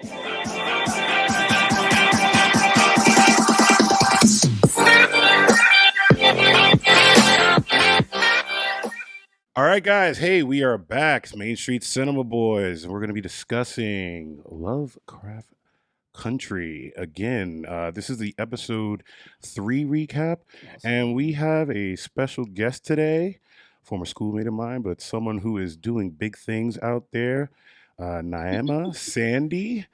All right, guys. Hey, we are back. It's Main Street Cinema Boys, and we're going to be discussing Lovecraft Country again. This is the episode 3 recap, and we have a special guest today, former schoolmate of mine, but someone who is doing big things out there. Niama Sandy.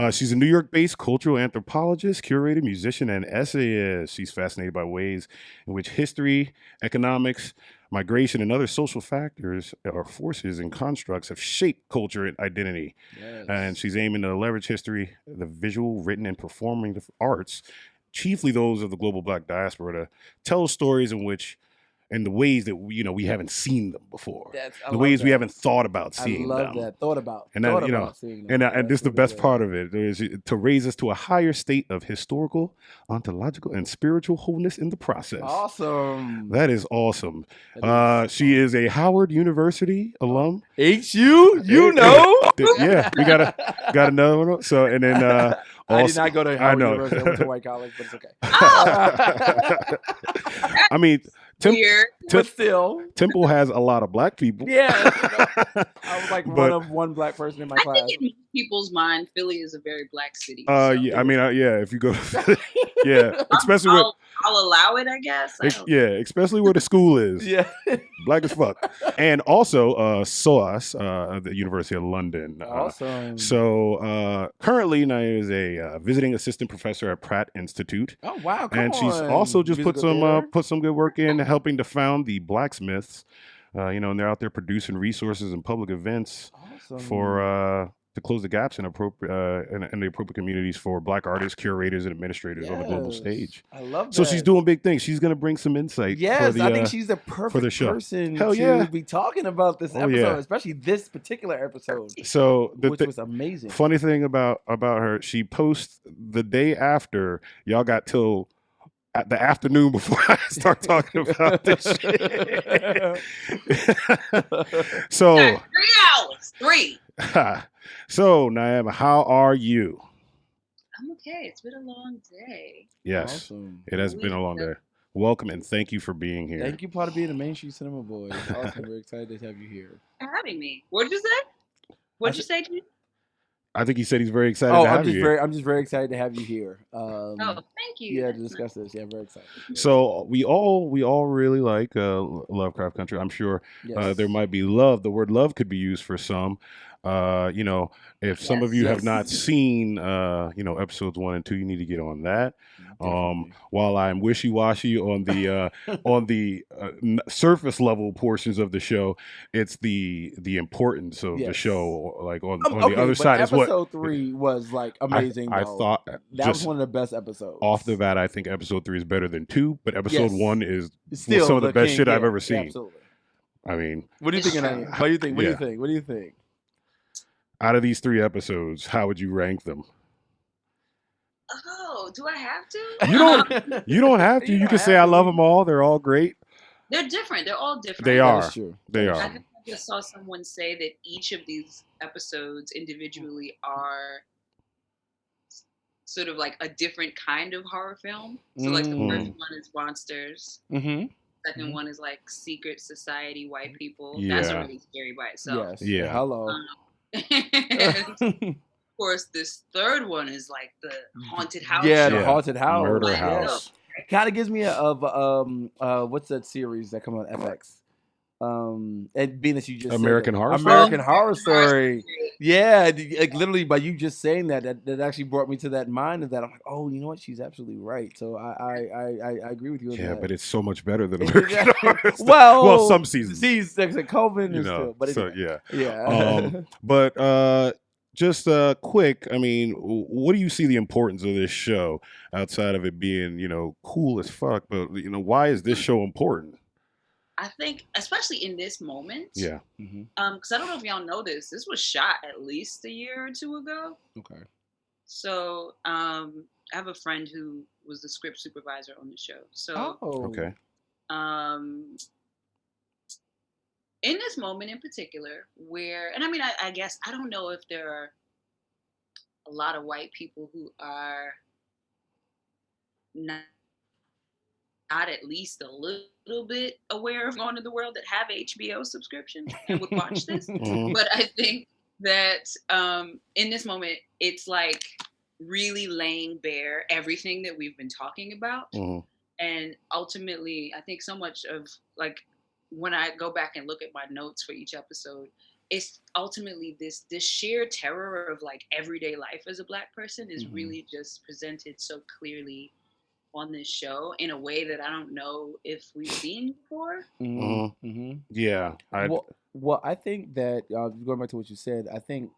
She's a New York-based cultural anthropologist, curator, musician, and essayist. She's fascinated by ways in which history, economics, migration, and other social factors or forces and constructs have shaped culture and identity. And she's aiming to leverage history, the visual, written, and performing arts, chiefly those of the global Black diaspora, to tell stories in which, in the ways that we haven't seen them before, the ways we haven't thought about seeing them. I love that. Thought about seeing them. And this is the best part of it, is to raise us to a higher state of historical, ontological, and spiritual wholeness in the process. Awesome. That is awesome. She is a Howard University alum. HU, you know. Yeah, we got another one. So and then I did not go to Howard University. I went to White College, but it's okay. I mean, but still, Temple has a lot of Black people. Yeah, I was like one Black person in my class. I think in people's mind, Philly is a very Black city. Yeah, I mean, if you go, yeah, especially I'll allow it, I guess. Especially where the school is. Yeah, Black as fuck. And also SOAS, the University of London. Awesome. So currently, Naya is a visiting assistant professor at Pratt Institute. Oh wow! She's also just put some good work in helping to found the Blacksmiths. And they're out there producing resources and public events for to close the gaps in the appropriate communities for Black artists, curators, and administrators on the global stage. I love that. So she's doing big things. She's going to bring some insight. Yes, I think she's the perfect person to be talking about this episode, especially this particular episode. So which was amazing. Funny thing about her, she posts the day after. Y'all got till at the afternoon before I start talking about this shit. So 3 hours. 3. So, Niama, how are you? I'm okay. It's been a long day. Yes, awesome. It has been a long day. Welcome and thank you for being here. Thank you for being the Main Street Cinema Boys. Awesome. We're excited to have you here. For having me. What did you say? What did you say to me? I think he said he's very excited to have you here. I'm just very excited to have you here. Thank you. Yeah, to discuss this. Yeah, very excited. So we all really like Lovecraft Country. I'm sure there might be love. The word love could be used for some. If some of you have not seen, episodes 1 and 2, you need to get on that. While I'm wishy-washy on the surface level portions of the show, it's the importance of the show, like on the other side. Is what episode 3 was like amazing. I thought that was one of the best episodes. Off the bat, I think episode 3 is better than 2, but episode 1 is still some of the best shit I've ever seen. Absolutely. I mean, what do you think? What do you think? What do you think? Out of these 3 episodes, how would you rank them? Oh, do I have to? You don't have to. You can say I love them all. They're all great. They're different. They're all different. They are. That's true. They are. I think I just saw someone say that each of these episodes individually are sort of like a different kind of horror film. So like the first one is monsters. Second one is like secret society white people. Yeah. That's already scary by itself. Yes. Yeah. Hello. Of course, this third one is like the haunted house. Yeah, the haunted house, murder house. Kind of gives me what's that series that come on FX? And being that you just American Horror Story. Yeah, like literally by you just saying that actually brought me to that mind of that. I'm like, oh, you know what? She's absolutely right. So I agree with you. Yeah, but it's so much better than American Horror Story. Well, some seasons. Like Coven is still, but so anyway. yeah. But just quick, I mean, what do you see the importance of this show outside of it being, cool as fuck? But why is this show important? I think, especially in this moment. Yeah. Because I don't know if y'all know this. This was shot at least a year or 2 ago. Okay. So I have a friend who was the script supervisor on the show. So okay. In this moment in particular, where, and I mean, I guess I don't know if there are a a lot of white people who are not at least a little bit aware of going to the world that have HBO subscriptions and would watch this. Mhm. But I think that in this moment, it's like really laying bare everything that we've been talking about. Mhm. And ultimately, I think so much of like when I go back and look at my notes for each episode, it's ultimately this sheer terror of like everyday life as a Black person is really just presented so clearly on this show in a way that I don't know if we've seen before. Yeah. Well, I think that going back to what you said, I think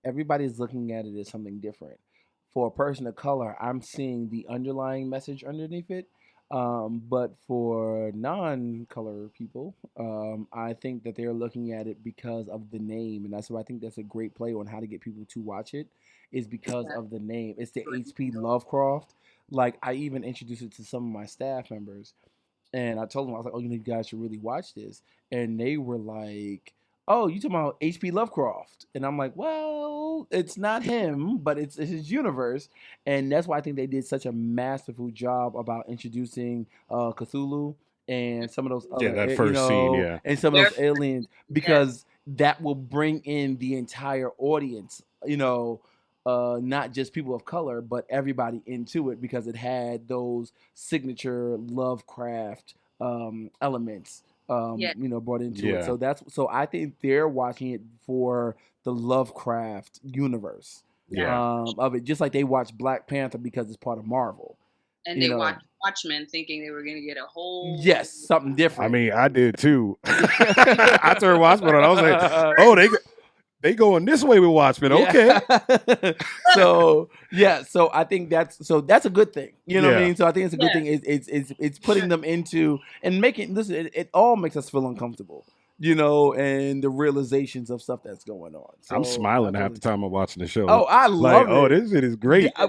everybody's looking at it as something different. For a person of color, I'm seeing the underlying message underneath it. But for non-color people, I think that they're looking at it because of the name, and that's why I think that's a great play on how to get people to watch it. Is because of the name. It's the H.P. Lovecraft. Like I even introduced it to some of my staff members, and I told them, I was like, oh, you guys should really watch this. And they were like, oh, you talking about H.P. Lovecraft? And I'm like, well, it's not him, but it's his universe. And that's why I think they did such a masterful job about introducing Cthulhu and some of those other, that first scene, yeah. and some of those aliens, because that will bring in the entire audience, not just people of color, but everybody into it because it had those signature Lovecraft elements, brought into it. So I think they're watching it for the Lovecraft universe of it, just like they watch Black Panther because it's part of Marvel. And they watched Watchmen thinking they were going to get a whole something different. I mean, I did too. I turned Watchmen on. I was like, oh, they going this way with Watchmen. Okay. So I think that's a good thing. You know what I mean? So I think it's a good thing. It's putting them into and making it all makes us feel uncomfortable. And the realizations of stuff that's going on. So I'm smiling half the time I'm watching the show. Oh, I love it. Oh, this shit is great. Yeah,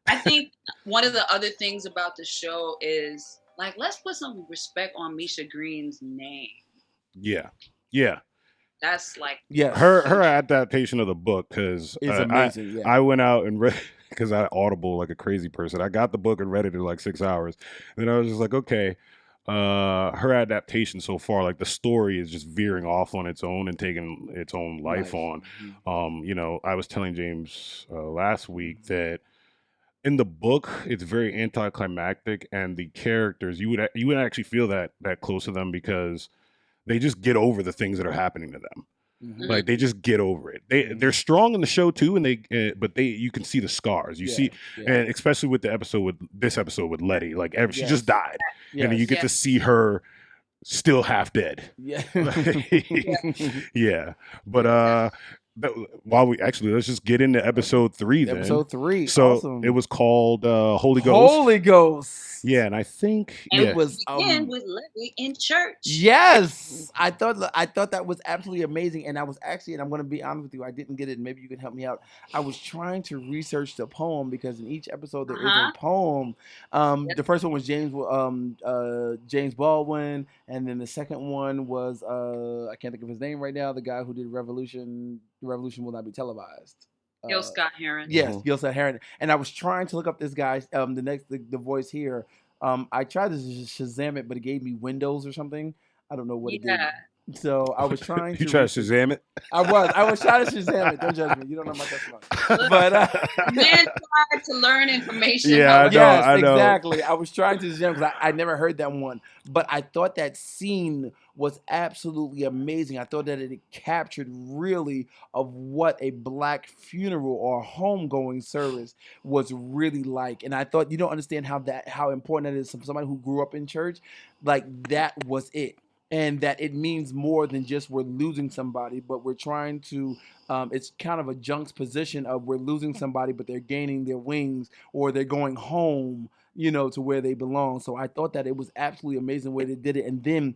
I think one of the other things about the show is like, let's put some respect on Misha Green's name. Yeah. That's like her adaptation of the book, because amazing. I went out and read, because I Audible like a crazy person. I got the book and read it in like 6 hours. Then I was just like, okay. Her adaptation so far, like the story is just veering off on its own and taking its own life on. I was telling James last week that in the book it's very anticlimactic, and the characters you would actually feel that close to them because they just get over the things that are happening to them. Like they just get over it. They're strong in the show too, and but you can see the scars. You see, and especially with this episode with Letty, like she just died, and you get to see her still half dead. But let's just get into episode 3 then. Episode 3. So awesome. it was called Holy Ghost. Holy Ghost. Yeah, and I think it was with Letty in church. Yes, I thought that was absolutely amazing, and I was actually, and I'm going to be honest with you, I didn't get it, and maybe you can help me out. I was trying to research the poem because in each episode there is a poem. The first one was James Baldwin, and then the second one was I can't think of his name right now. The guy who did Revolution. The Revolution will not be televised. Gil Scott Heron. Yes, Gil Scott Heron. And I was trying to look up this guy, the voice here. I tried to Shazam it, but it gave me Windows or something. I don't know what it did. So I was trying to. You tried to Shazam it? I was trying to Shazam it. Don't judge me. You don't know my testimony. But man tried to learn information. Yeah, I know. Exactly. I was trying to Shazam because I never heard that one. But I thought that scene was absolutely amazing. I thought that it captured really of what a Black funeral or homegoing service was really like. And I thought, you don't understand how important that is from somebody who grew up in church. Like that was it. And that it means more than just we're losing somebody, but we're trying to, it's kind of a juxtaposition of we're losing somebody, but they're gaining their wings or they're going home, to where they belong. So I thought that it was absolutely amazing the way they did it. And then,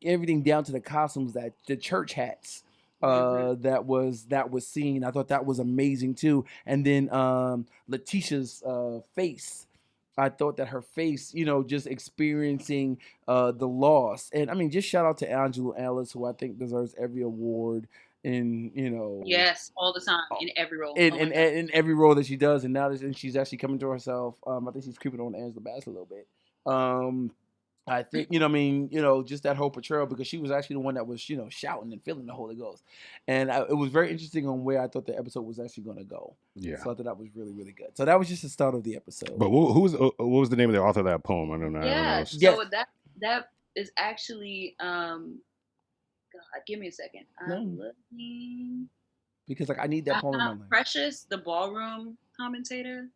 everything down to the costumes, that the church hats that was seen. I thought that was amazing too. And then Letitia's face. I thought that her face, just experiencing the loss. And I mean, just shout out to Angela Ellis, who I think deserves every award in Yes, all the time in every role. in every role that she does, and now that she's actually coming to herself. I think she's creeping on Angela Bassett a little bit. I think just that whole portrayal, because she was actually the one that was shouting and feeling the Holy Ghost, and it was very interesting on where I thought the episode was actually going to go. Yeah, so I thought that was really, really good. So that was just the start of the episode. But what was the name of the author of that poem? I don't know. Yeah, so that is actually God, give me a second. I'm looking because I need that poem in my mind. Precious, the ballroom commentator.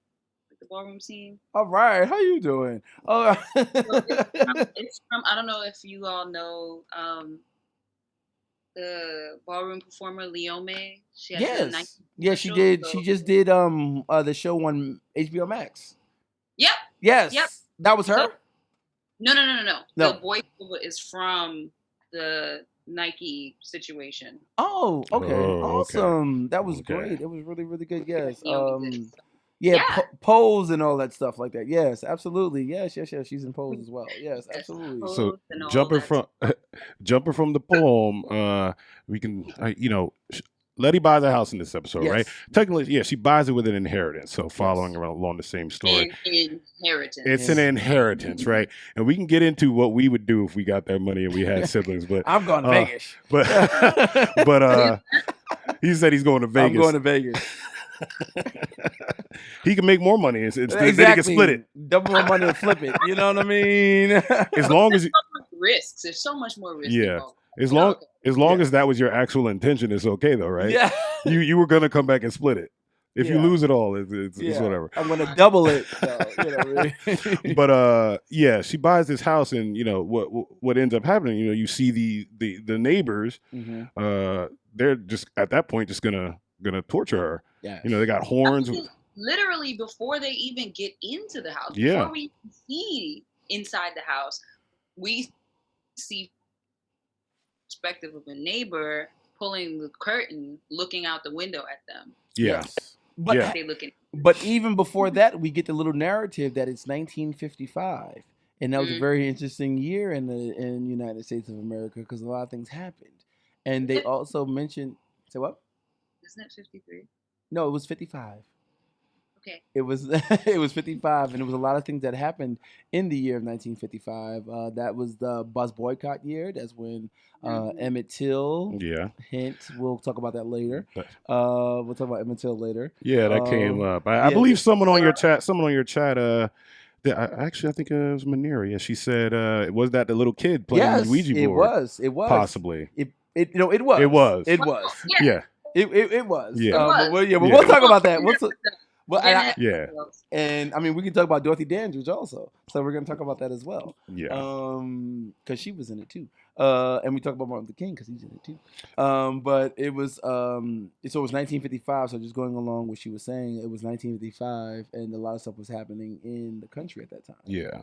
The ballroom scene. All right, how you doing? Oh, it's from I don't know if you all know the ballroom performer Leome. She has she did. She just did the show on HBO Max. Yep. Yes. Yep. That was her. So, no. The voiceover is from the Nike situation. Oh, okay. Awesome. That was great. It was really, really good. Yes. Pose and all that stuff like that. Yes, absolutely. Yes. She's in Pose as well. Yes, absolutely. So jumping from the poem, we can Letty buys a house in this episode, right? Technically, she buys it with an inheritance. So following along the same story. Inheritance. It's an inheritance, right? And we can get into what we would do if we got that money and we had siblings. But I'm going to Vegas. But he said he's going to Vegas. I'm going to Vegas. He can make more money. Then he can split it. Double more money and flip it. You know what I mean? As long as risks. There's so much more risk. Yeah. As long as that was your actual intention, it's okay though, right? Yeah. You were gonna come back and split it. If you lose it all, it's whatever. I'm gonna double it. But she buys this house, and what ends up happening. You see the neighbors. Mm-hmm. They're just at that point just gonna torture her. Yeah. They got horns. Literally before they even get into the house, before we see inside the house, we see perspective of a neighbor pulling the curtain, looking out the window at them. Yes. But they looking. But even before that, we get the little narrative that it's 1955, and that was a very interesting year in the United States of America because a lot of things happened, and they also mentioned. Say what? Isn't it 53? No, it was 55. Okay. It was 55, and it was a lot of things that happened in the year of 1955. That was the bus boycott year. That's when Emmett Till. Yeah. Hint. We'll talk about that later. We'll talk about Emmett Till later. Yeah, that came up. I believe someone on your chat. I think it was Manera. Yeah, she said, "Was that the little kid playing the Ouija board?" It was possibly. It was. It was. It was. Yeah. It was. Yeah. But we'll talk about that. Yeah. And I mean, we can talk about Dorothy Dandridge also. So we're going to talk about that as well. Yeah. Because she was in it too. And we talk about Martin Luther King because he's in it too. But it was, so it was 1955. So just going along what she was saying, it was 1955 and a lot of stuff was happening in the country at that time. Yeah.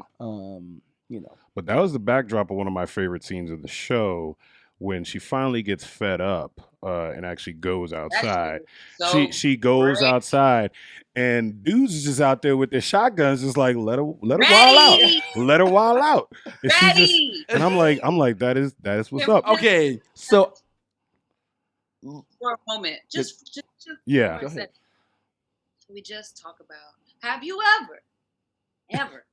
But that was the backdrop of one of my favorite scenes of the show. When she finally gets fed up and actually goes outside, she goes outside, and dudes is just out there with their shotguns, just like let her wild out, and I'm like that is what's up. Okay, so for a moment, just yeah, go ahead. We just talk about, have you ever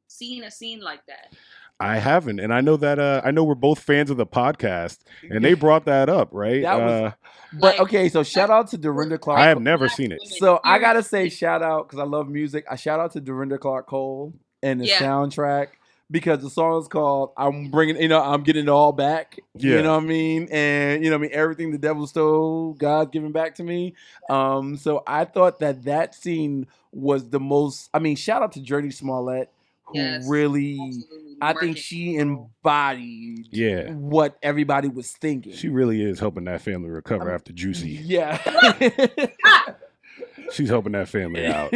seen a scene like that? I haven't, and I know that I know we're both fans of the podcast, and they brought that up, right? But okay, so shout out to Dorinda Clark. I have never seen it, so I gotta say shout out because I love music. I shout out to Dorinda Clark Cole and the soundtrack because the song is called "I'm Bringing," I'm getting it all back. Yeah. You know what I mean, and everything the devil stole, God's giving back to me. So I thought that scene was the most. I mean, shout out to Journey Smollett. Who really, I think she embodied what everybody was thinking. She really is helping that family recover after Juicy. Yeah. She's helping that family out.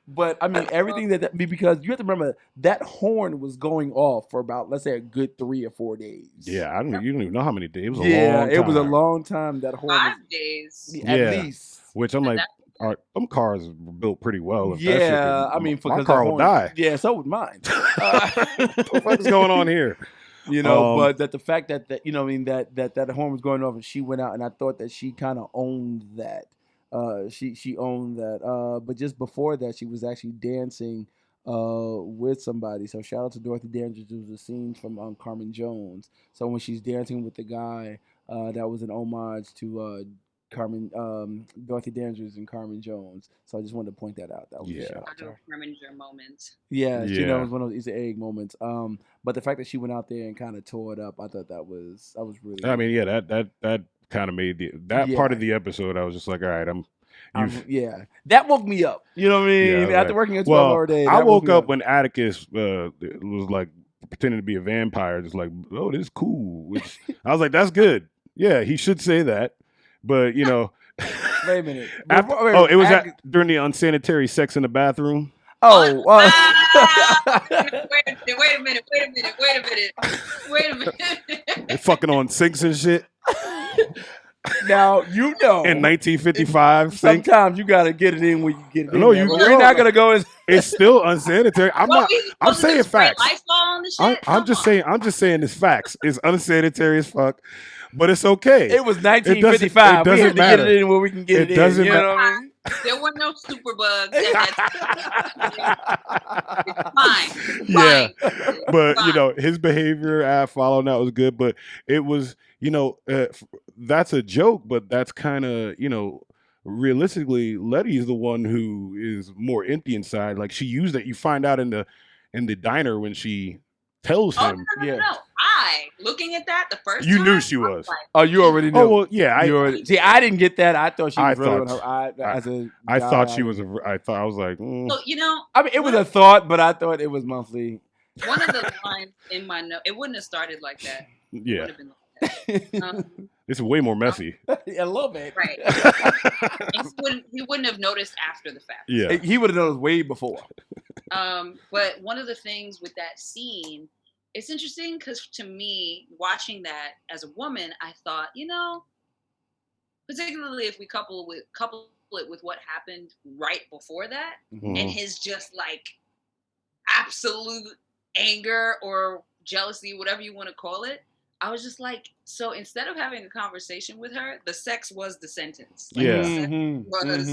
But, I mean, everything because you have to remember, that horn was going off for about, let's say, a good 3 or 4 days. Yeah, you don't even know how many days. It was a long time. It was a long time, that horn. 5 days. At least. Which I'm like... Them cars were built pretty well. I mean, my car will die. Yeah, so would mine. What the fuck is going on here? You know, but that the fact that you know, I mean, that horn was going off and she went out, and I thought that she kind of owned that. She owned that. But just before that, she was actually dancing with somebody. So shout out to Dorothy Dandridge. It was a scene from Carmen Jones. So when she's dancing with the guy, that was an homage to Dorothy Dandridge and Carmen Jones. So I just wanted to point that out. That was a shout out to her. Preminger moments. Yeah, you know, it was one of those Easter egg moments. But the fact that she went out there and kind of tore it up, I thought that was really. I mean, yeah, that kind of made that part of the episode. I was just like, all right, yeah, that woke me up. You know what I mean? Yeah, after working a 12-hour day, I woke up when Atticus was like pretending to be a vampire, just like, oh, this is cool. Which I was like, that's good. Yeah, he should say that. But you know, wait a minute. It was during the unsanitary sex in the bathroom. Wait a minute. They fucking on sinks and shit. Now you know in 1955. Sometimes you gotta get it in when you get it. No, you're not gonna go in. It's still unsanitary. I'm saying facts. I'm just saying it's facts. It's unsanitary as fuck. But it's okay. It was 1955. It doesn't matter. Get it in where we can get it in. Doesn't matter. You know what I mean? There were no superbugs at that time. Yeah. But, you know, his behavior following that was good. But it was, you know, that's a joke, but that's kind of, you know, realistically, Letty is the one who is more empty inside. Like, she used that. You find out in the diner when she tells him. No. Looking at that the first you time, knew she was. Oh, you already knew. Oh well, yeah. I didn't get that. I thought she was really on her eye as a. I thought she was. I was like. So, you know. I mean, it was a thought, but I thought it was monthly. One of the lines in my note. It wouldn't have started like that. Yeah. It would have been like that. This is way more messy. A little bit. Right. He wouldn't have noticed after the fact. Yeah. He would have noticed way before. But one of the things with that scene. It's interesting because to me, watching that as a woman, I thought, you know, particularly if we couple it with what happened right before that, and his just like absolute anger or jealousy, whatever you want to call it, I was just like, so instead of having a conversation with her, the sex was the sentence. Like, yeah. The sex was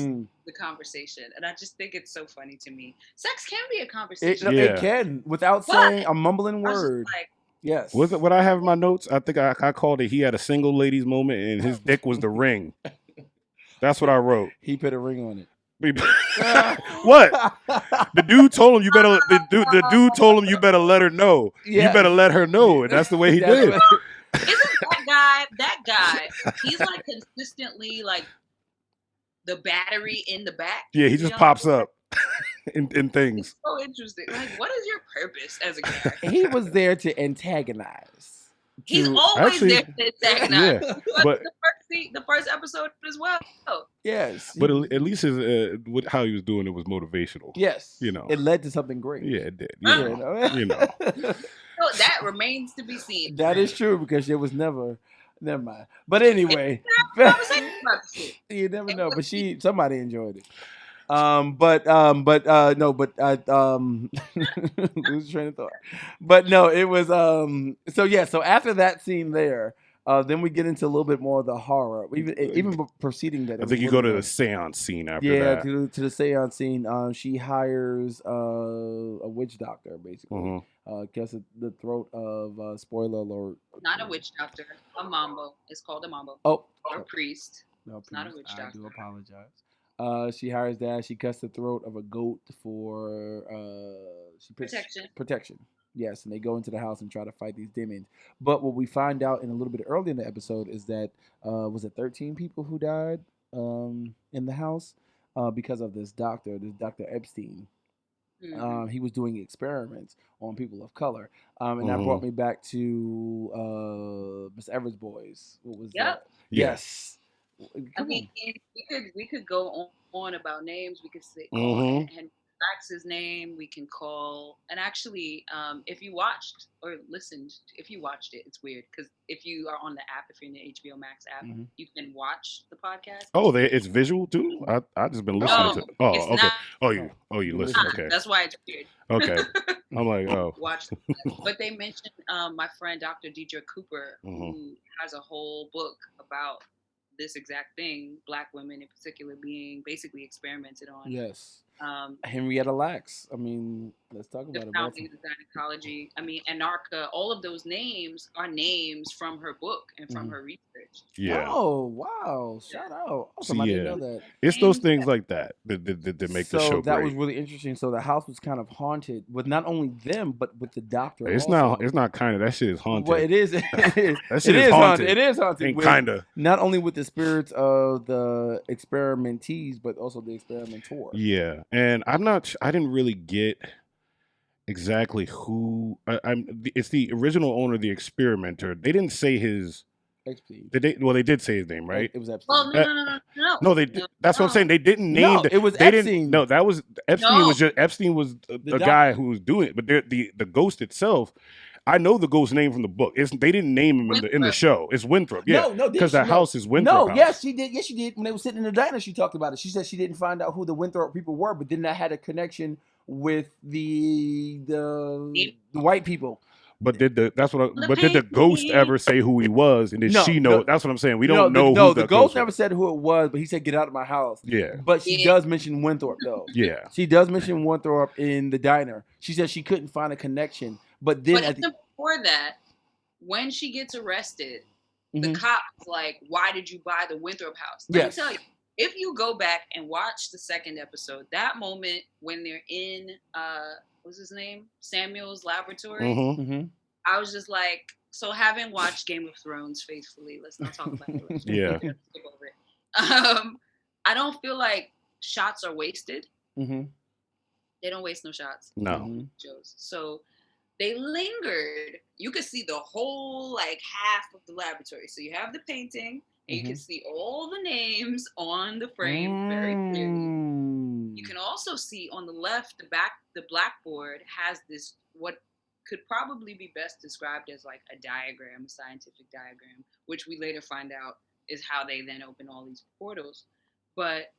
the conversation. And I just think it's so funny to me. Sex can be a conversation. It can, without saying a mumbling word. Like, yes. Was it what I have in my notes? I think I called it, he had a single ladies moment and his dick was the ring. That's what I wrote. He put a ring on it. What? The dude told him you better. The dude told him you better let her know. Yeah. You better let her know, and that's the way he did. Isn't that guy? He's like consistently like the battery in the back. Yeah, he just pops up in things. It's so interesting. Like, what is your purpose as a character? He was there to antagonize. He's always there to antagonize. Yeah, but the first episode as well. Yes, but at least how he was doing it was motivational. Yes, you know, it led to something great. Yeah, it did. You know. So that remains to be seen. That is true because there was never mind. But anyway, you never know. But somebody enjoyed it. Lose train of thought. But no, it was so after that scene there, then we get into a little bit more of the horror. Even preceding that. I think you go to the seance scene after that. Yeah, to the seance scene. She hires a witch doctor, basically. Cuts the throat of spoiler alert. Not a witch doctor, a mambo. It's called a mambo. Oh. Or a priest. No, it's not a witch doctor. I do apologize. She hires that. She cuts the throat of a goat for protection. Yes, and they go into the house and try to fight these demons. But what we find out in a little bit early in the episode is that was it 13 people who died in the house because of this Dr. Epstein. He was doing experiments on people of color, and that brought me back to Miss Everett's Boys. What was that? Yes. I mean, we could go on about names. We could say Henry Max's name. We can call, and actually, if you watched or listened, if you watched it, it's weird because if you are on the app, if you're in the HBO Max app, you can watch the podcast. Oh, it's visual too. I just been listening to. Oh, okay. Not, you listen. Okay, that's why it's weird. Okay. I'm like, oh. watch. But they mentioned my friend Dr. Deidre Cooper, who has a whole book about this exact thing, Black women in particular being basically experimented on. Yes. Um, Henrietta Lacks. I mean, let's talk the about it. founding of the gynecology. I mean, Anarcha. All of those names are names from her book and from her research. Yeah. Oh wow! Shout out. Awesome. I didn't know that. It's those things like that that make the show So that great. was really interesting. So the house was kind of haunted with not only them, but with the doctor. It's also. not. It's not kind of. That shit is haunted. Well, it is. It is. That shit is haunted. It is haunted. Kind of. Not only with the spirits of the experimentees, but also the experimentor. Yeah, and I didn't really get exactly who. It's the original owner, the experimenter. They didn't say his. They did say his name, right? It was Epstein. Well, no. No, that's what I'm saying. They didn't name. No, it was Epstein. No, that was Epstein. Epstein was the guy who was doing it, but the ghost itself. I know the ghost name from the book. They didn't name him in the show. It's Winthrop. Yeah, no, because the house is Winthrop. No, yes, she did. Yes, she did. When they were sitting in the diner, she talked about it. She said she didn't find out who the Winthrop people were, but then that had a connection with the white people. But did the ghost ever say who he was? And did she know? That's what I'm saying. We don't know who the ghost never said who it was, but he said, "Get out of my house." Yeah. But she does mention Winthrop, though. Yeah. She does mention Winthrop in the diner. She said she couldn't find a connection. But then before that, when she gets arrested, the cop's like, "Why did you buy the Winthrop house?" Let me tell you, if you go back and watch the second episode, that moment when they're in what's his name? Samuel's laboratory. I was just like, so having watched Game of Thrones faithfully, let's not talk about it. Yeah. Skip over it. I don't feel like shots are wasted. They don't waste no shots. No. So they lingered. You could see the whole like half of the laboratory. So you have the painting, and you can see all the names on the frame very clearly. You can also see on the left, the blackboard has this, what could probably be best described as like a diagram, a scientific diagram, which we later find out is how they then open all these portals. But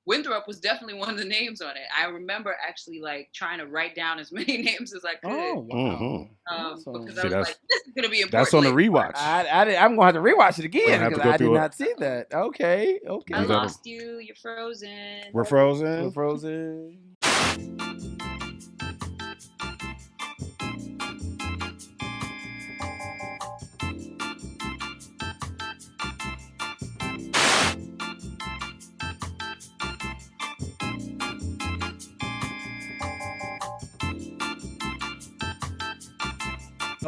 Winthrop was definitely one of the names on it. I remember actually like trying to write down as many names as I could. Oh, wow. Because I was like, this is going to be important. That's on the rewatch. I'm going to have to rewatch it again because I did not see that. Okay. I lost you. You're frozen. We're frozen. We're frozen.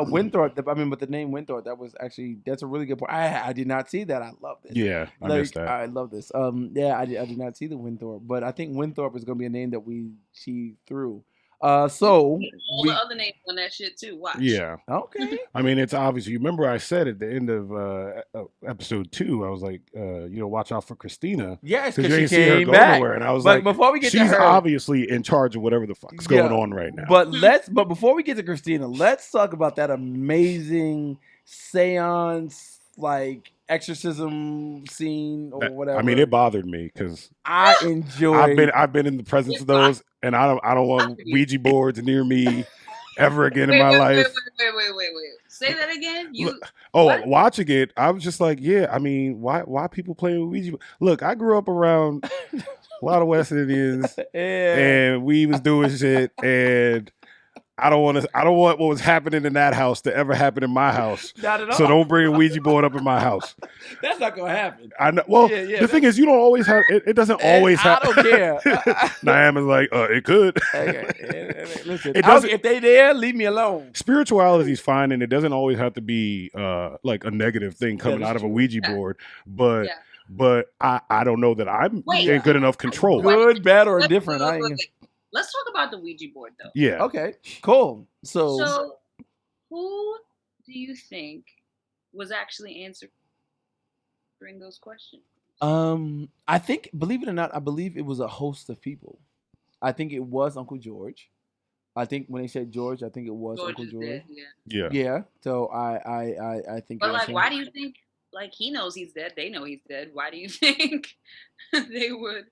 Winthrop, but the name Winthrop, that's a really good point. I did not see that. I love this. Yeah, I missed that. I love this. I did not see the Winthrop, but I think Winthrop is going to be a name that we see through. All the other names on that shit too. Watch. Yeah. Okay. I mean, it's obvious. You remember I said at the end of episode 2, I was like, watch out for Christina. Yes, because you she didn't see her came go back. nowhere, and I was but before we get she's to her, obviously in charge of whatever the fuck's going on right now. But before we get to Christina, let's talk about that amazing seance exorcism scene or whatever. I mean, it bothered me because I enjoy. I've been in the presence of those, and I don't want Ouija boards near me ever again in my life. Wait. Say that again. Watching it, I was just like, yeah. I mean, why people playing with Ouija? Look, I grew up around a lot of West Indians, and we was doing shit, and I don't want what was happening in that house to ever happen in my house. Not at all. So don't bring a Ouija board up in my house. That's not gonna happen. I know. Well, the thing is, you don't always have. It doesn't always happen. I don't care. Niama's like, it could. Okay. Listen, if they there, leave me alone. Spirituality is fine, and it doesn't always have to be like a negative thing coming out of a Ouija board. But I don't know that I'm in good enough control. Good, bad, or indifferent. Let's talk about the Ouija board, though. Yeah. Okay. Cool. So, who do you think was actually answering those questions? I think, believe it or not, I believe it was a host of people. I think it was Uncle George. I think when they said George, I think it was Uncle George. Dead, yeah. So I think. But like, why do you think? Like, he knows he's dead. They know he's dead. Why do you think they would?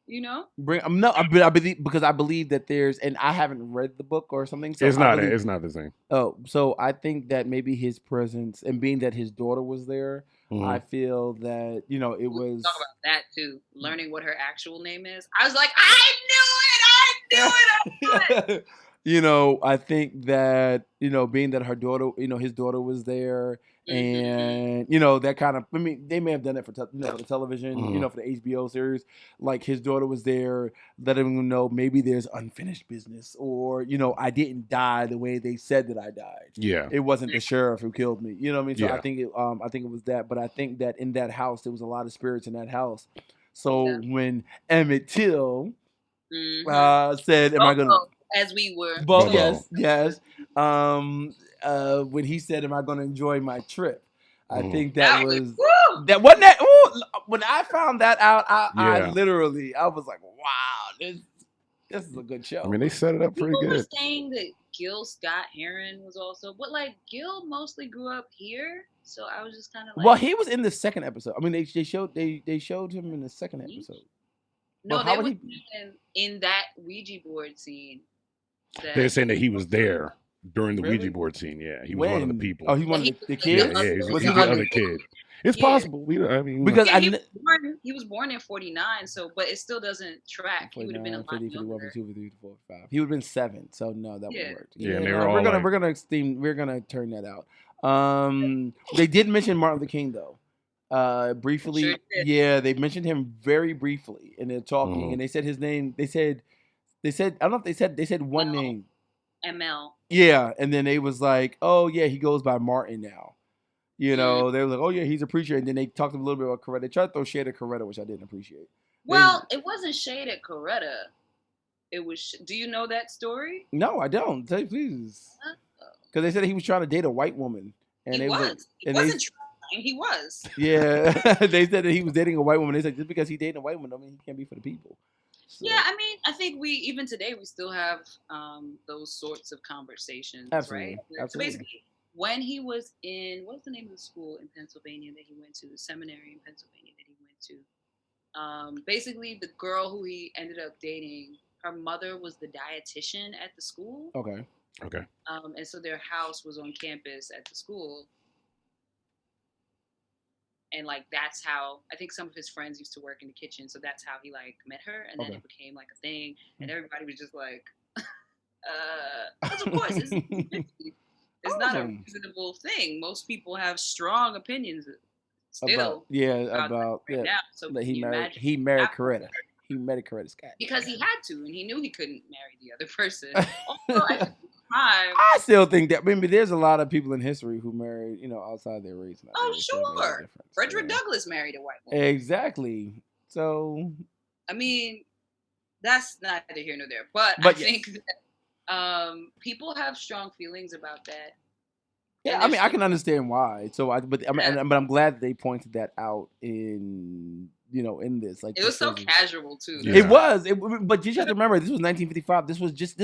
You know? I believe that there's, and I haven't read the book or something. So it's not the same. Oh, so I think that maybe his presence and being that his daughter was there, I feel that it was. Talk about that too. Learning what her actual name is. I was like, I knew it. I think that being that her daughter, his daughter was there. And that kind of, I mean, they may have done it for for the television, for the HBO series. Like his daughter was there, letting him know maybe there's unfinished business, or I didn't die the way they said that I died. Yeah, it wasn't the sheriff who killed me. You know what I mean? So yeah. I think it was that. But I think that in that house there was a lot of spirits in that house. So when Emmett Till said, "Am I gonna?" As we were. But yes. When he said, "Am I going to enjoy my trip?" I think that was that wasn't that. Ooh, when I found that out, I literally was like, "Wow, this is a good show." I mean, they set it up pretty good. People were saying that Gil Scott Heron was also, but like Gil mostly grew up here, so I was just kind of like. Well, he was in the second episode. I mean, they showed him in the second episode. No, they were in that Ouija board scene. They're saying that he was there during the Ouija board scene. Yeah, he was one of the people. Oh, he was one of the kids? Yeah, he's the other kid. It's possible. I mean, because he was born in 49, so but it still doesn't track. He would have been a lot 50, 51, 52, 53, 54, 55. He would have been 7, so no, that would work. Yeah, and we're gonna turn that out. They did mention Martin Luther King though. Briefly. Sure did. Yeah, they mentioned him very briefly, and they're talking, and they said his name. They said I don't know if they said one name. ML. Yeah, and then they was like, oh yeah, he goes by Martin now. They were like, oh yeah, he's a preacher, and then they talked a little bit about Coretta. They tried to throw shade at Coretta, which I didn't appreciate. Well, it wasn't shade at Coretta. It was. Do you know that story? No, I don't. Tell you please. Because they said he was trying to date a white woman, and he was. He wasn't trying. He was. Yeah, they said that he was dating a white woman. They said just because he's dating a white woman, I mean he can't be for the people. So. Yeah, I mean, I think even today we still have those sorts of conversations, absolutely. Right? Absolutely. So basically, when he was in, what's the name of the school in Pennsylvania that he went to, the seminary in Pennsylvania that he went to, basically the girl who he ended up dating, her mother was the dietitian at the school. Okay. And so their house was on campus at the school. And like that's how I think some of his friends used to work in the kitchen, so that's how he like met her, and then it became like a thing, and everybody was just like, of course, it's not a reasonable thing. Most people have strong opinions still about now. So he married Coretta. He married Coretta Scott because he had to, and he knew he couldn't marry the other person. Also, I still think that. I mean, there's a lot of people in history who married, outside their race. Oh, sure. Frederick Douglass married a white woman. Exactly. So, I mean, that's neither here nor there. But I think that people have strong feelings about that. Yeah, I mean, I can understand why. So, but I'm glad that they pointed that out in this. Like it was so casual too. Yeah. It was. But you have to remember, this was 1955. This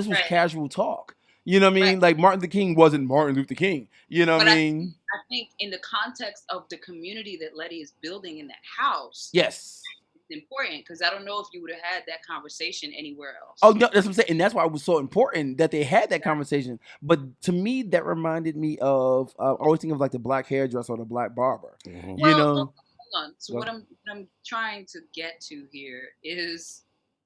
was casual talk. You know what I mean? Right. Like Martin Luther King wasn't Martin Luther King. You know what I mean? I think in the context of the community that Letty is building in that house. Yes. It's important because I don't know if you would have had that conversation anywhere else. Oh, no, that's what I'm saying. And that's why it was so important that they had that conversation. But to me, that reminded me of, I always think of like the black hairdresser or the black barber. Mm-hmm. Hold on. So what I'm trying to get to here is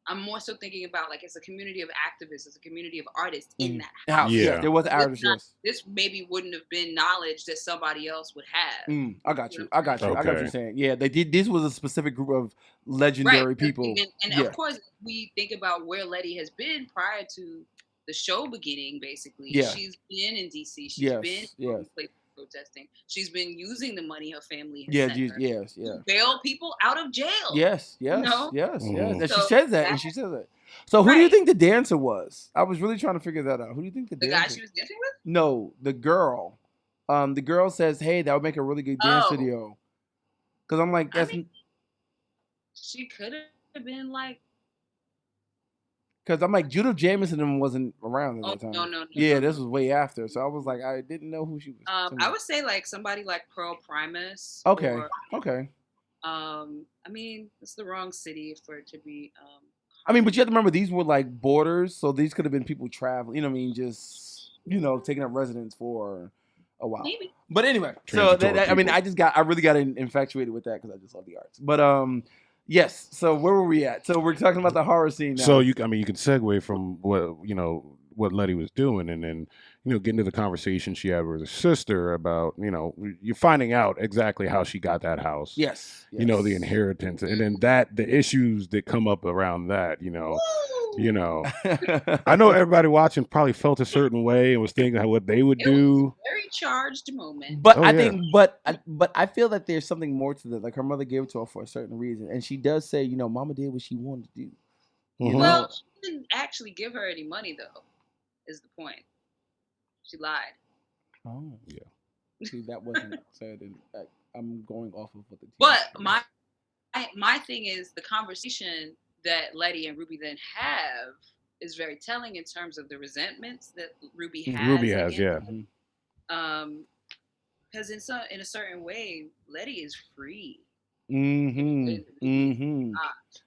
I'm more so thinking about like it's a community of activists, it's a community of artists in that house. Yeah, there was artists. This maybe wouldn't have been knowledge that somebody else would have. I got you. I got what you're saying. Yeah, they did. This was a specific group of legendary people. And of course, we think about where Letty has been prior to the show beginning. Basically, she's been in DC. She's been in places protesting. She's been using the money her family has sent her to bail people out of jail. Yes. And she says that, and she says that. So who do you think the dancer was? I was really trying to figure that out. Who do you think the dancer? Guy she was dancing with? No, the girl. The girl says, "Hey, that would make a really good dance video." Because I'm like, she could have been like. Because I'm like, Judith Jamison wasn't around at that time. No. Yeah, this was way after. So I was like, I didn't know who she was. I would say like somebody like Pearl Primus. Okay. I mean, it's the wrong city for it to be. I mean, but you have to remember these were like borders, so these could have been people traveling. You know what I mean? Just taking up residence for a while. Maybe. But anyway, so I mean, people. I really got infatuated with that because I just love the arts. But yes. So where were we at? So we're talking about the horror scene now. So you can segue from what Letty was doing, and then get into the conversation she had with her sister about you're finding out exactly how she got that house. Yes. The inheritance, and then the issues that come up around that. I know everybody watching probably felt a certain way and was thinking what they would do. Was a very charged moment. But I feel that there's something more to that. Like her mother gave it to her for a certain reason, and she does say, Mama did what she wanted to do. Well, she didn't actually give her any money, though. Is the point? She lied. Oh yeah. See, that wasn't said. I'm going off of what the. But my thing is the conversation that Letty and Ruby then have is very telling in terms of the resentments that Ruby has. Ruby has, yeah. Because in a certain way, Letty is free.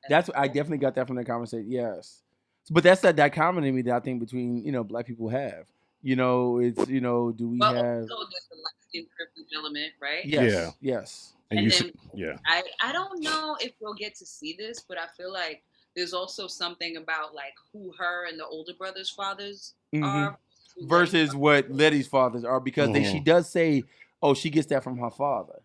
That's I definitely got that from that conversation. Yes, but that's that dichotomy that I think between Black people have. It's do we have? Also there's the light-skin privilege element, right? Yes. Yeah. Yes. And then, I don't know if we'll get to see this, but I feel like there's also something about like who her and the older brother's fathers are versus what Letty's fathers are, because she does say, oh, she gets that from her father.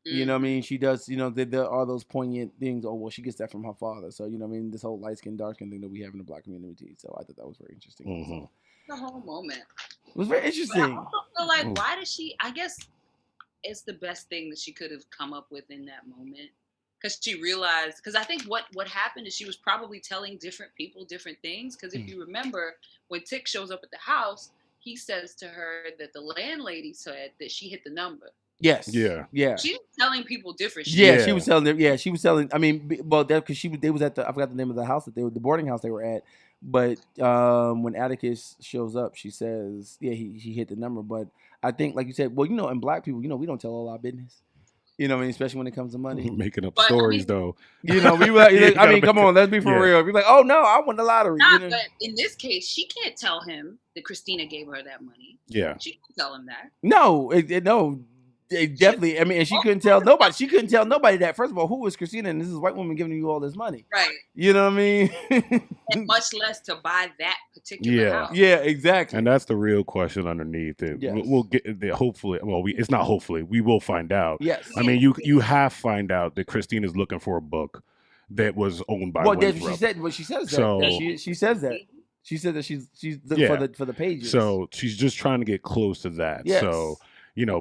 You know what I mean? She does, there are those poignant things. Oh, well, she gets that from her father. So, you know what I mean? This whole light skin, dark skin thing that we have in the Black community. So I thought that was very interesting. The whole moment. It was very interesting. But I also feel like, why does she, I guess it's the best thing that she could have come up with in that moment. Because she realized, because I think what happened is she was probably telling different people different things. Because if you remember, when Tick shows up at the house, he says to her that the landlady said that she hit the number. Yes. Yeah. She was telling people different shit. Yeah, she was telling them. Yeah, she was telling. I mean, well, that because they was at the, I forgot the name of the house that they were, the boarding house they were at. But when Atticus shows up, she says, yeah, he hit the number. But I think, like you said, well, and Black people, we don't tell all our business. You know what I mean? Especially when it comes to money. Making up stories, though. We I mean, come on, let's be for real. We're like, oh, no, I won the lottery. But in this case, she can't tell him that Christina gave her that money. Yeah. She can't tell him that. No, no. Definitely. I mean, and she couldn't tell nobody. She couldn't tell nobody that. First of all, who was Christina? And this is a white woman giving you all this money. Right. You know what I mean? And much less to buy that particular house. Yeah, exactly. And that's the real question underneath it. Yes. We'll get there. Hopefully, well, it's not hopefully. We will find out. Yes. I mean, you have to find out that Christina's looking for a book that was owned by Winthrop. She said. Well, she says that. So, she says that. She said that she's looking for the pages. So she's just trying to get close to that. Yes. So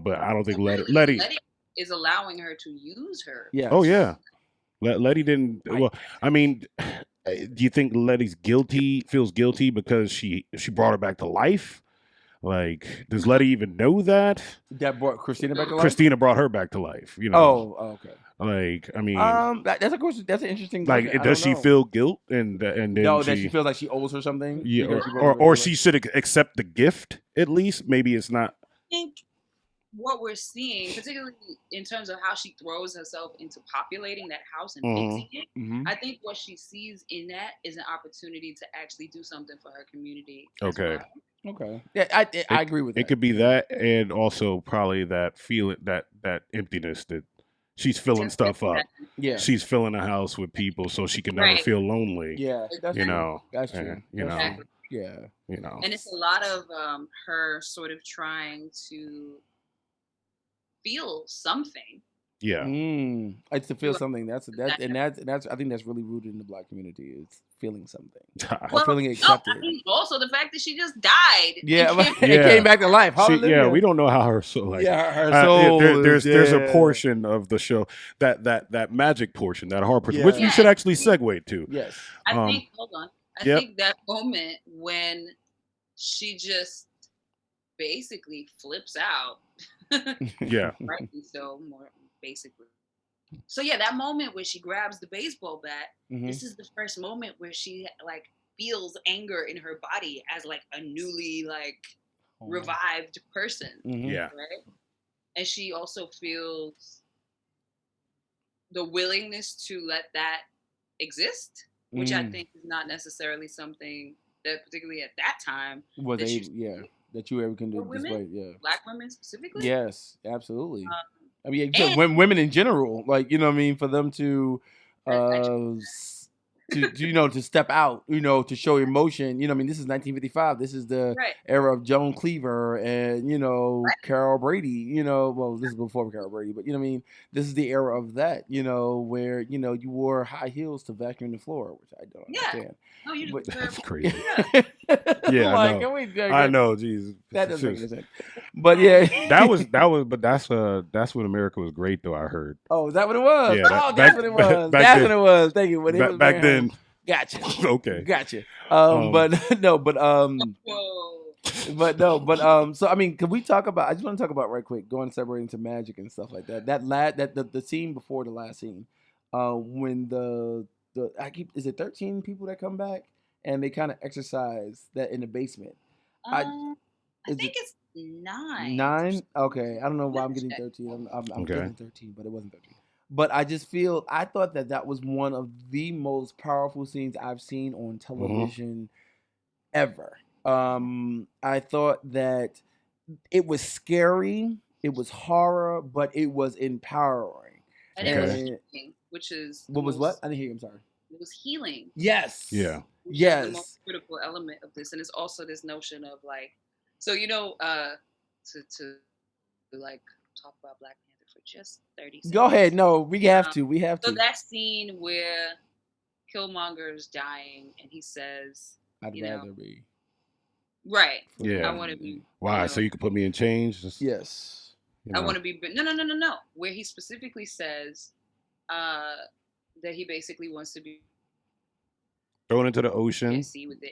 but I don't think Letty is allowing her to use her. Yeah. Oh yeah. Letty didn't. Well, I mean, do you think Letty's feels guilty because she brought her back to life? Like, does Letty even know that? That brought Christina back to life? Christina brought her back to life. Oh, okay. Like, I mean, that's a question. That's an interesting. Like, does she feel guilt and then that she feels like she owes her something? Yeah, or she should accept the gift at least. Maybe it's not. I think what we're seeing, particularly in terms of how she throws herself into populating that house and fixing it, I think what she sees in that is an opportunity to actually do something for her community. Okay. Okay. Yeah, I agree with that. It could be that, and also probably that feeling, that emptiness that she's filling stuff up. Yeah. She's filling the house with people so she can never feel lonely. Yeah. That's true. That's true. Yeah. And it's a lot of her sort of trying to feel something. Yeah. It's to feel something. That's I think that's really rooted in the Black community. It's feeling something. Feeling accepted. I mean, also the fact that she just died. Yeah, it came back to life. Yeah, we don't know how her soul. Like, her soul. There's a portion of the show that magic portion, that horror portion, which we should actually segue to. Yes. I think. Hold on. I think that moment when she just basically flips out. Yeah. Rightly so, more basically. So yeah, that moment where she grabs the baseball bat, this is the first moment where she like feels anger in her body as like a newly revived person. Yeah. Right. And she also feels the willingness to let that exist, which I think is not necessarily something that, particularly at that time, Was that able, that you ever can do women, display, Black women specifically. Yes, absolutely. I mean, And women in general, like, you know what I mean, for them to to step out, to show emotion. You know, I mean, this is 1955. This is the era of Joan Cleaver and, Carol Brady, well, this is before Carol Brady, but, you know what I mean? This is the era of that, where, you wore high heels to vacuum the floor, which I don't understand. No, you But That's crazy. yeah, like, I know, Jesus. That doesn't make any sense. But yeah, but that's when America was great, though. I heard. Oh, is that what it was? Yeah, that's what it was. That's what it was. Thank you. When it was back then. Gotcha. Okay. Gotcha. So I mean, can we talk about? I just want to talk about right quick, separating to magic and stuff like that. The scene before the last scene, when is it 13 people that come back and they kind of exercise that in the basement. I think it's 9. 9? Okay, I don't know why I'm getting 13. I'm getting 13, but it wasn't 13. But I thought that was one of the most powerful scenes I've seen on television ever. I thought that it was scary, it was horror, but it was empowering. And it was healing, which is what was what? I didn't hear you. I'm sorry. It was healing. Yes. Yeah. Which is the most critical element of this, and it's also this notion of like, so to like talk about Black Panther for just 30 seconds. Go ahead. No, we have to. So that scene where Killmonger's dying and he says, I'd rather be. Right. Yeah. I want to be. Why? So you can put me in chains? Yes. I want to be. No. Where he specifically says that he basically wants to be thrown into the ocean. Sea with the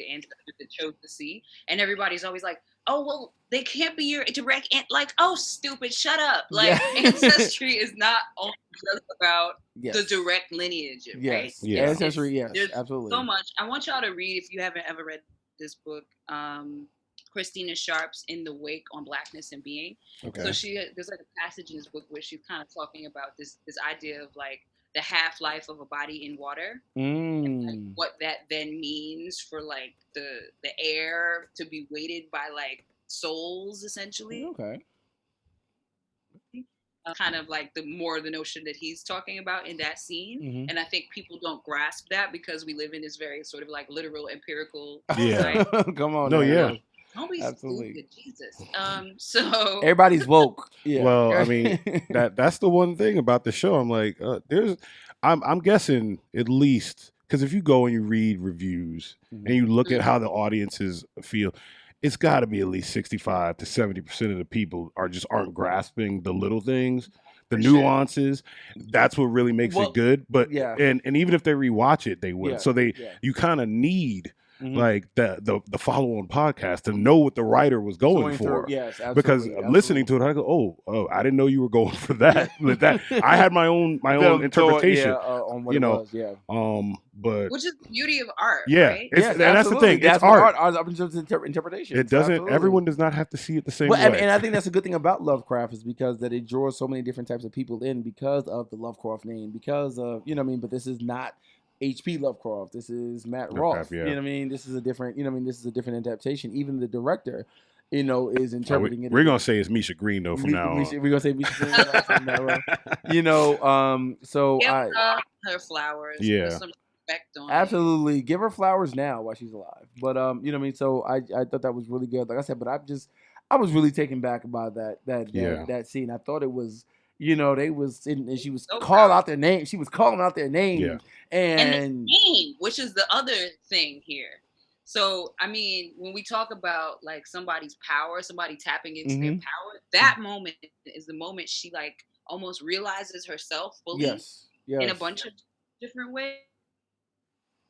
ancestors that chose the sea, and everybody's always like, "Oh well, they can't be your direct like, oh stupid, shut up!" Like ancestry is not only just about the direct lineage, right? Yeah, ancestry. Yes, absolutely. So much. I want y'all to read if you haven't ever read this book. Christina Sharp's In the Wake on Blackness and Being. Okay. So there's like a passage in this book where she's kind of talking about this idea of like the half-life of a body in water, and like what that then means for like the air to be weighted by like souls, essentially. Okay. Kind of like the notion that he's talking about in that scene, and I think people don't grasp that because we live in this very sort of like literal empirical. Yeah. Come on. No. Yeah. Don't be stupid, Jesus. So everybody's woke. Yeah. Well, I mean, that's the one thing about the show. I'm like, I'm guessing at least because if you go and you read reviews and you look at how the audiences feel, it's got to be at least 65 to 70% of the people aren't grasping the little things, the nuances. That's what really makes it good. But and even if they rewatch it, they will. So you kind of need. Like the follow-on podcast to know what the writer was going for. Yes, absolutely. Because listening to it, I go, oh, I didn't know you were going for that. I had my own interpretation. On what it was. Yeah. But which is the beauty of art. Yeah, right? And that's the thing. It's art. Interpretation. It doesn't. Absolutely. Everyone does not have to see it the same way. And I think that's a good thing about Lovecraft is because that it draws so many different types of people in because of the Lovecraft name. Because of But this is not H.P. Lovecraft. This is Matt Roth. Yeah. You know what I mean? This is a different. This is a different adaptation. Even the director, is interpreting it. We're gonna say it's Misha Green though from now on. We're gonna say Misha Green from now on. So give her flowers. Yeah. Put some respect on absolutely, give her flowers now while she's alive. But you know what I mean. So I thought that was really good. Like I said, but I was really taken back about that scene. I thought it was. They was and she was calling out their name. She was calling out their name. Yeah. And the name, which is the other thing here. So, I mean, when we talk about like somebody's power, somebody tapping into their power, that moment is the moment she like almost realizes herself fully in a bunch of different ways.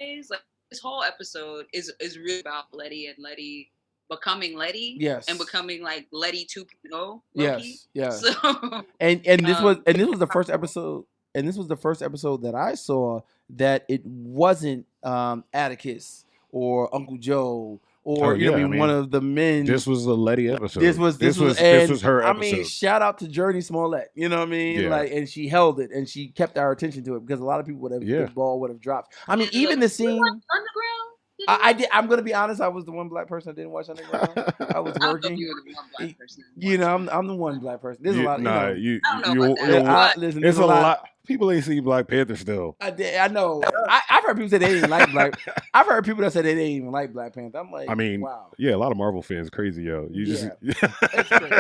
Like this whole episode is really about Letty and Letty becoming Letty, and becoming like Letty 2.0. Yes. So, and this was the first episode, and this was the first episode that I saw that it wasn't Atticus or Uncle Joe or one of the men. This was a Letty episode. This was her episode. I mean, shout out to Journey Smollett. You know what I mean? Yeah. Like, and she held it and she kept our attention to it because a lot of people would have the ball would have dropped. I mean, even the scene. Underground. I did. I'm gonna be honest. I was the one black person that didn't watch Underground. I was working. You were the one black person. I'm the one black person. There's a lot. There's a lot. People ain't seen Black Panther still. I know. I've heard people say they didn't like Black. I've heard people that say they didn't even like Black Panther. I'm like, wow. Yeah, a lot of Marvel fans crazy, yo.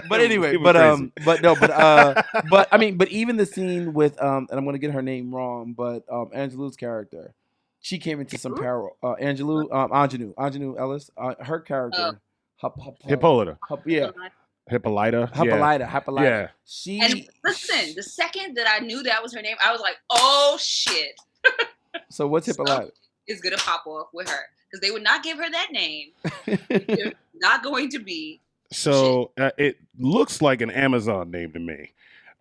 But anyway, but even the scene with and I'm gonna get her name wrong, but Angelou's character. She came into some peril. Anjanou Ellis. Her character, Hippolyta. Hippolyta. Yeah. And listen, the second that I knew that was her name, I was like, "Oh shit!" So what's Hippolyta? Is gonna pop off with her because they would not give her that name. They're not going to be. So it looks like an Amazon name to me.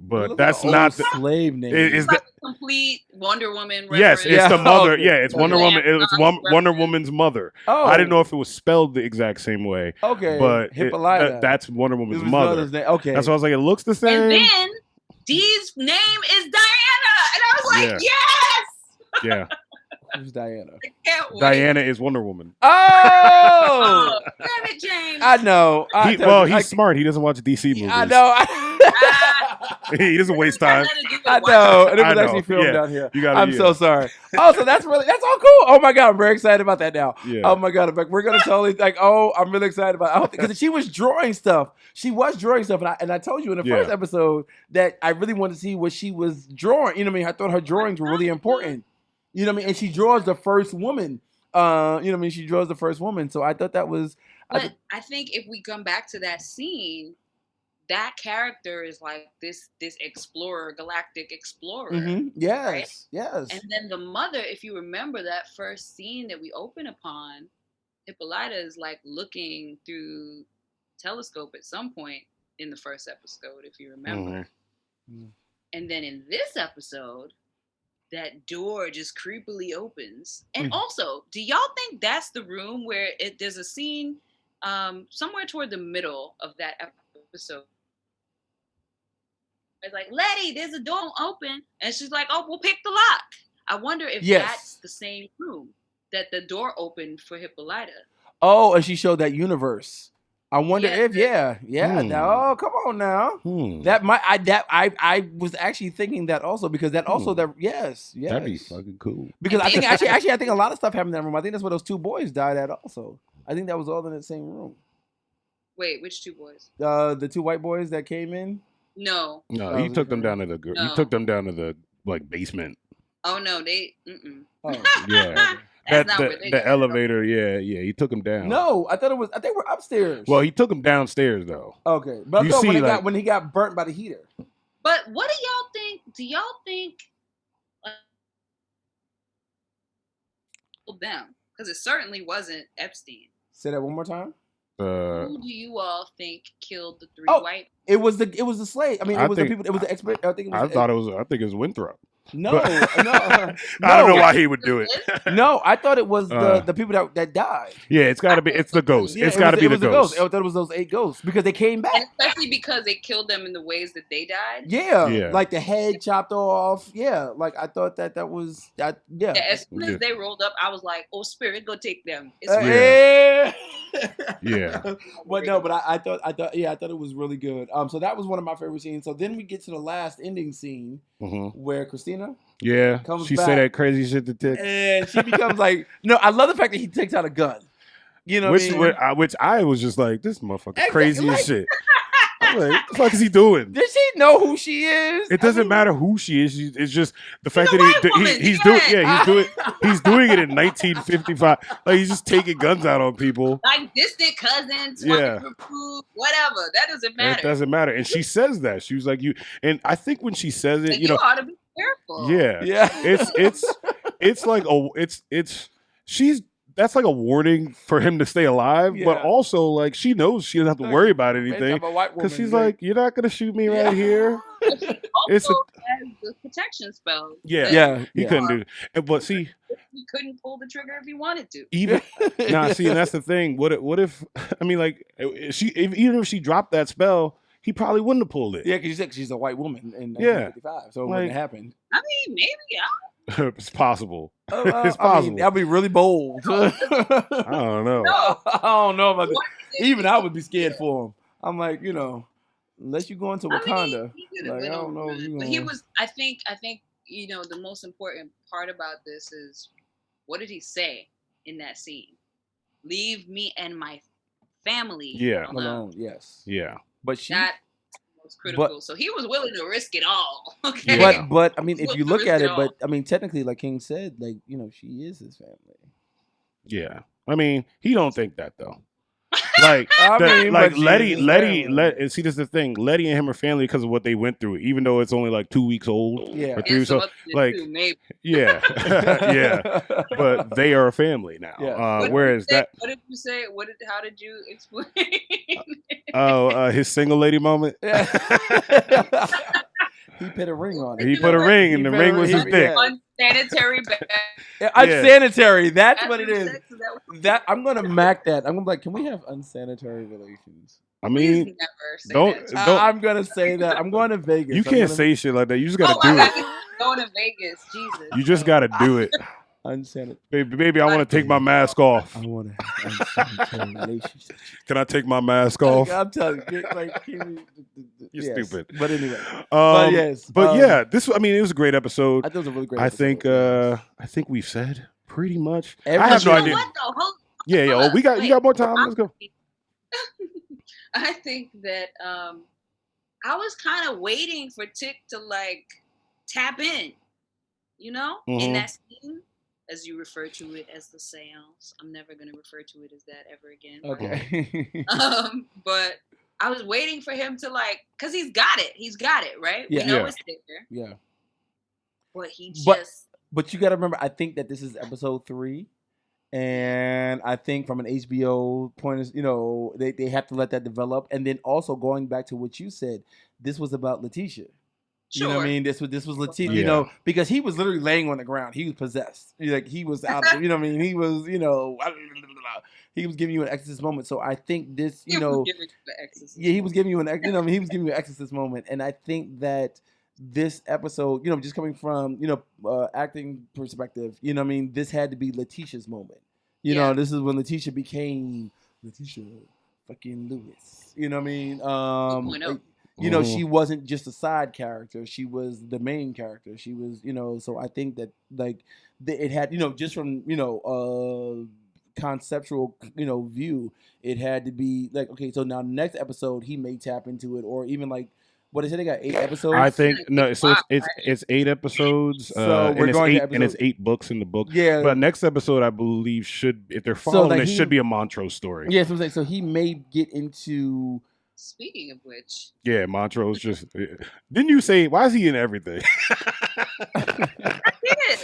But that's not the slave name. It's like a complete Wonder Woman reference. Yes, it's the mother. Yeah, it's Wonder Woman. It's Wonder Woman's mother. Oh. I didn't know if it was spelled the exact same way. Okay, but that's Wonder Woman's mother. Okay, that's why I was like, it looks the same. And then Dee's name is Diana, and I was like, yes. Yeah. Who's Diana? Diana is Wonder Woman. Oh, damn it, James! I know. He's smart. He doesn't watch DC movies. I know. He doesn't waste time. I know. And it was actually filmed down here. I'm so sorry. Oh, so that's all cool. Oh my God, I'm very excited about that now. Yeah. Oh my God, we're gonna totally I'm really excited about it. Because she was drawing stuff. And I told you in the first episode that I really wanted to see what she was drawing. You know what I mean? I thought her drawings were really important. You know what I mean? And she draws the first woman. She draws the first woman. So I thought that was. But I think if we come back to that scene, that character is like this explorer, galactic explorer. Mm-hmm. Yes, right? Yes. And then the mother, if you remember that first scene that we open upon, Hippolyta is like looking through telescope at some point in the first episode, if you remember. Mm-hmm. And then in this episode, that door just creepily opens. And also, do y'all think that's the room where there's a scene somewhere toward the middle of that episode? It's like, Letty, there's a door open. And she's like, oh, we'll pick the lock. I wonder if that's the same room that the door opened for Hippolyta. Oh, and she showed that universe. I wonder if Now, oh, come on now. That might I was actually thinking that also because that also yes. That'd be fucking cool. Because I think I think a lot of stuff happened in that room. I think that's where those two boys died at also. I think that was all in the same room. Wait, which two boys? The two white boys that came in. No, he took them down to the. No. He took them down to the basement. Oh no, they. Mm-mm. Oh yeah. The elevator, he took them down. No, I thought they were upstairs. Well, he took them downstairs though. Okay, but when he got burnt by the heater. But what do y'all think? Do y'all think them? Because it certainly wasn't Epstein. Say that one more time. Who do you all think killed the three white? It was the slave. I mean, it was the people. It was the expert. I think it was Winthrop. No. I don't know why he would do it. No, I thought it was the people that died. Yeah, it's got to be. It's the ghost. It's got to be the ghost. I thought it was those 8 ghosts because they came back. And especially because they killed them in the ways that they died. Yeah. Like the head chopped off. Yeah, like I thought that was that. Yeah. As soon as they rolled up, I was like, "Oh, spirit, go take them." Yeah. But no, but I thought it was really good. So that was one of my favorite scenes. So then we get to the last ending scene where Christina comes she back, said that crazy shit to Tick, and she becomes like, no, I love the fact that he takes out a gun. You know, which I was just like, this motherfucker crazy as shit. I'm like, what the fuck is he doing? Does she know who she is? It doesn't matter who she is. It's just the fact that he's doing it in 1955. Like he's just taking guns out on people, like distant cousins, for food, whatever. That doesn't matter. It doesn't matter. And she says that she was like, you. And I think when she says it, you ought to be careful. Yeah. It's like she's that's like a warning for him to stay alive, but Yeah. also like she knows she doesn't have to worry about anything I'm a white woman. because she's like, you're not gonna shoot me right here. It's Also has the protection spell. Yeah. He couldn't do it. But see, he couldn't pull the trigger if he wanted to. even see, and that's the thing. What if I mean, like, even if she dropped that spell, he probably wouldn't have pulled it. Yeah, because you said she's a white woman in 1955, so it wouldn't have happened. I mean, maybe. It's possible. It's possible. I mean, that'd be really bold. I don't know. I don't know about that. Even I would be scared for him. I'm like, unless you go into Wakanda, I don't know. But he was. I think. The most important part about this is, what did he say in that scene? Leave me and my family alone. Yes. Yeah. But that was critical. So he was willing to risk it all. Okay. But I mean, if you look at it, but I mean, technically, like King said, like she is his family. Yeah. I mean, he don't think that though. Like, Letty. See, this is the thing. Letty and him are family because of what they went through, even though it's only like 2 weeks old. Yeah. Or 3, so like, yeah, yeah. But they are a family now. Yeah. Whereas that. What did you say? How did you explain? His single lady moment. Yeah. He put a ring on it. He put a ring, and the ring was his dick. Unsanitary bag. Unsanitary. That's what it is. That I'm gonna mac that. I'm gonna be like, can we have unsanitary relations? I mean, don't. I'm gonna say that. I'm going to Vegas. You can't say shit like that. You just gotta do it. Going to Vegas, Jesus. You just gotta do it. Unsanitary. Baby, I want to take my mask off. I want to have unsanitary relations. Can I take my mask off? I'm telling you, you're stupid. But anyway, yeah, this. I mean, it was a great episode. I thought it was a really great episode. I think we've said pretty much. I have no idea. Yeah. You got more time. Let's go. I think that I was kind of waiting for Tick to like tap in, in that scene. As you refer to it as the seance. I'm never going to refer to it as that ever again. Okay. But I was waiting for him to because he's got it. He's got it, right? Yeah. We know it's there. Yeah. But But you got to remember, I think that this is episode 3. And I think from an HBO point of, they have to let that develop. And then also going back to what you said, this was about Letitia. Sure. You know what I mean? This was Letitia, because he was literally laying on the ground. He was possessed. Like he was out. You know what I mean? He was, he was giving you an exorcist moment. So I think this, he was giving you an, he was giving you an exorcist moment. And I think that this episode, just coming from, acting perspective, this had to be Letitia's moment. This is when Letitia became Letitia fucking Lewis. You know what I mean? 2.0. She wasn't just a side character. She was the main character. She was, so I think that it had, just from, conceptual, view, it had to be like, okay, so now next episode he may tap into it, or even like, what is it? They got 8 episodes. I think no. So it's 8 episodes. So we're going to episode. And it's 8 books in the book. Yeah. But next episode, I believe, if they're following, it should be a Montrose story. Yeah. So I'm saying, so he may get into. Speaking of which, yeah, Montrose just didn't you say why is he in everything? I did.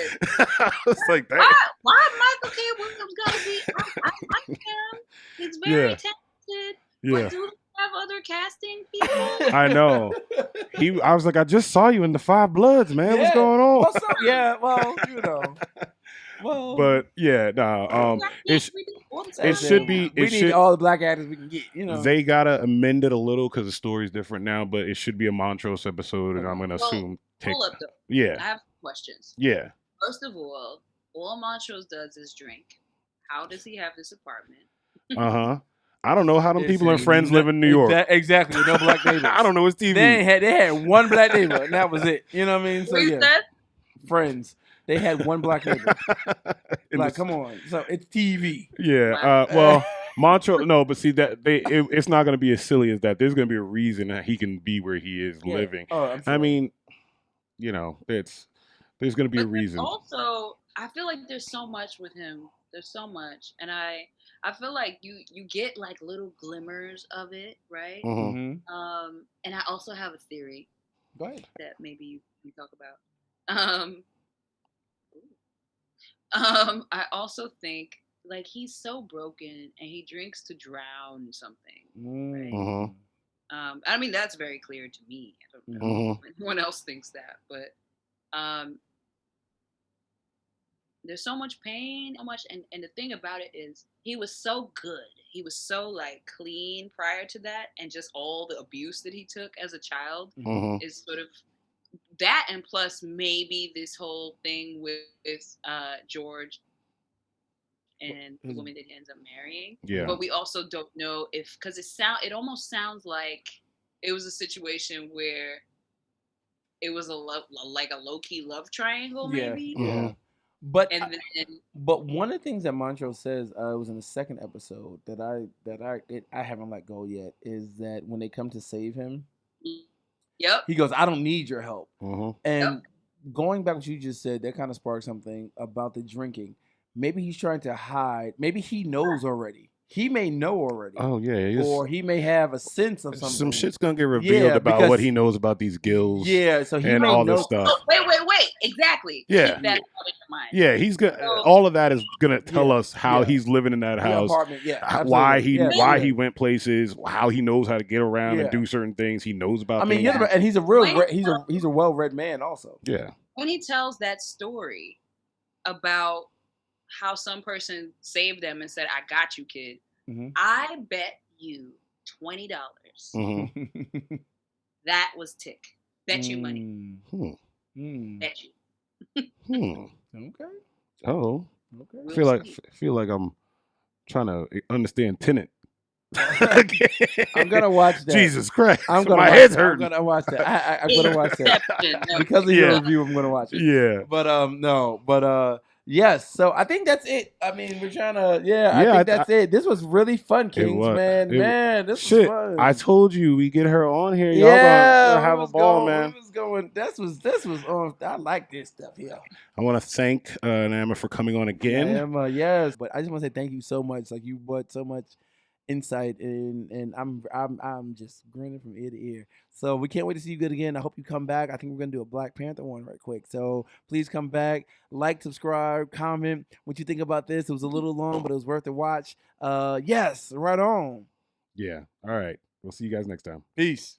I was like that. Why Michael K. Williams gotta be? I like him. He's very talented. Yeah. But do we have other casting people? I know. I was like, I just saw you in the 5 Bloods, man. Yeah. What's going on? What's up? Yeah, well, Well, but yeah, it should be. We need all the black actors we can get. They gotta amend it a little because the story's different now. But it should be a Montrose episode, and I'm gonna assume. Hold up, though. Yeah, I have questions. Yeah. First of all Montrose does is drink. How does he have this apartment? I don't know how them people and friends live in New York. Exactly, no black neighbors. I don't know his TV. They had one black neighbor, and that was it. You know what I mean? So friends. They had one black neighbor. Come on. So it's TV. Yeah. Well, Montrose. No, but see that it's not going to be as silly as that. There's going to be a reason that he can be where he is living. Oh, I mean, there's going to be a reason. Also, I feel like there's so much with him. There's so much, and I feel like you get like little glimmers of it, right? Mm-hmm. And I also have a theory. Go ahead. That maybe you can talk about. I also think like he's so broken and he drinks to drown something, right? Mm. I mean, that's very clear to me. I don't know if anyone else thinks that, but there's so much pain, so much, and the thing about it is he was so good. He was so like clean prior to that, and just all the abuse that he took as a child is sort of that, and plus maybe this whole thing with George and the woman that he ends up marrying. Yeah. But we also don't know if, because it almost sounds like it was a situation where it was like a low-key love triangle, maybe. Yeah. But and then, but one of the things that Montrose says, it was in the second episode that I haven't let go yet, is that when they come to save him, he goes, "I don't need your help." And going back to what you just said, that kind of sparked something about the drinking. Maybe he's trying to hide. Maybe he knows already. He may know already. Oh yeah, or he may have a sense of something. Some shit's gonna get revealed about what he knows about these guilds. Yeah, so he and may all know. this stuff. Oh, wait, exactly. Yeah, keep that out of your mind. Yeah, he's gonna. All of that is gonna tell us how he's living in that house. Apartment. Why he went places. How he knows how to get around and do certain things. He knows about. I mean, and he's a he's a well-read man also. Yeah. When he tells that story about how some person saved them and said, "I got you, kid. I bet you $20." That was tick. Bet you money. Bet you. Okay. Oh. Okay. I feel like I'm trying to understand Tenet. I'm gonna watch that. Jesus Christ! My head's hurting. I'm gonna watch that. I'm gonna watch that because of your review. I'm gonna watch it. Yeah. But yes. So I think that's it. I mean, we're trying to. I think that's it. This was really fun, Kings. Man, this was fun. I told you we get her on here. Y'all gonna have a ball, man. We was going. This was on. I like this stuff here. I want to thank Niama for coming on again. Niama, yes. But I just want to say thank you so much. Like, you brought so much insight and I'm just grinning from ear to ear. So we can't wait to see you good again. I hope you come back. I think we're gonna do a Black Panther one right quick. So please come back, like, subscribe, comment what you think about this. It was a little long, but it was worth the watch. Yes, right on. Yeah. All right. We'll see you guys next time. Peace.